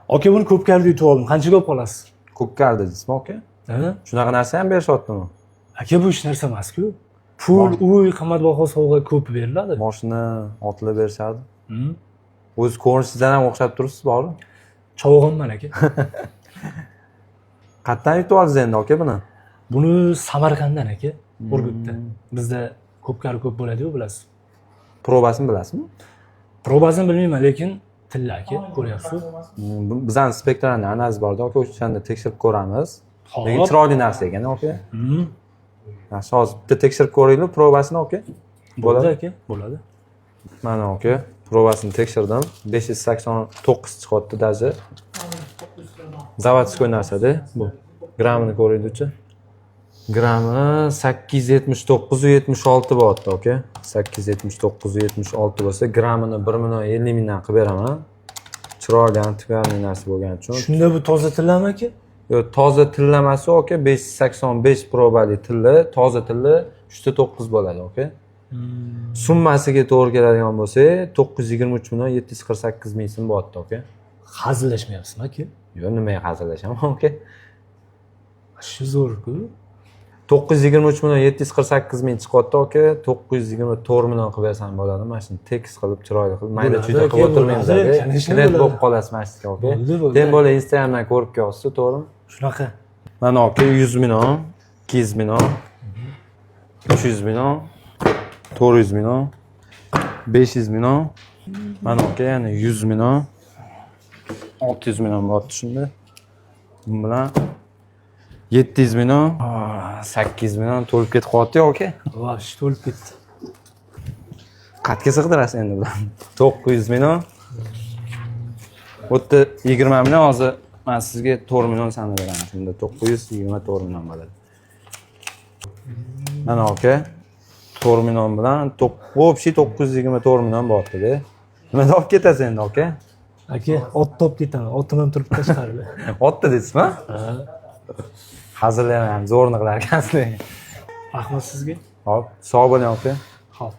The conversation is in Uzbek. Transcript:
Aka buni ko'pkarda yutib oldim. Qanchaga olib qolasiz? Ko'pkarda deysizmi aka? Ha? Shunaqa narsa ham berishyaptimi? Aka bu hech narsa emas-ku. Pul, uy, qimmatbaho sovg'a ko'p beriladi. Moshina otlab berishadi. Hmm. O'z ko'rinishingizdan ham o'xshab turibsiz, bormi? Chovug'imman aka. Qayerdan yutib oldingiz endi aka buni? Buni Samarqanddan aka, Urgutda. Bizda ko'pkar ko'p bo'ladi-ku, bilasiz. Probasini bilasizmi? Probasini bilmayman, lekin tilla aka, ko'ryapsiz. Bizning inspektorlarning analizi bor-da, aka, o'shanda tekshirib ko'ramiz. Hop. Lekin chiroyli narsa ekan, aka. Hmm. Yaxshi, hozir bitta tekshirib ko'raylik probasini, aka. Bo'ladi aka, bo'ladi. Mana aka, probasini tekshirdim. 589 chiqyapti даже. Zavodskoy narsa-da bu. Grammini ko'raylik-chi. Grammi 879.76 bo'lyapti, aka. 879.76 bo'lsa, grammini 1,50 mingdan qilib beraman. Chiroyli antikvarniy narsa bo'lgani uchun. Shunda bu toza tillami aka? Yo'q, toza tillamasi aka 585 probali tilla, toza tilla 3.9 bo'ladi, aka. Summasiga to'g'ri keladigan bo'lsa, 923.748 ming so'm bo'lyapti, aka. Hazillashmayapsizmi aka? Yo'q, nimaga hazillashaman, aka? Shu zo'r-ku. 923.748 ming chiqyapti, aka. 924 million qilib bersam bo'ladi. Mana shuni tekis qilib, chiroyli qilib, mayda-chuyda qilib o'tirmaymiz, aka. Kredit bo'lib qolasiz mana shu aka. Sen bola Instagramdan ko'rib kelasiz, to'g'rimi? Shunaqa. Mana aka 100 million, 200 million, 300 million, 400 million, 500 million. Mana aka yana 100 million, 600 million bo'lyapti shunda. Bu bilan 700 million, 800 million to'lib ketib qolyapti, aka. Vash, to'lib ketdi. Qatga sig'dirasiz endi bular. 900 million. Bu yerda 20 million hozir men sizga 4 million sanab beraman. Shunda 924 million bo'ladi. Mana aka 4 million bilan общий 924 million bo'lyapti-da. Nima olib ketasiz endi aka? Aka, otni olib ketaman. Otim ham turib tashqarida. Otda deysizmi? Ha. Hazillayman, zo'rni qilar ekansiz. Rahmat sizga. Hop, sog' bo'ling aka. Hop.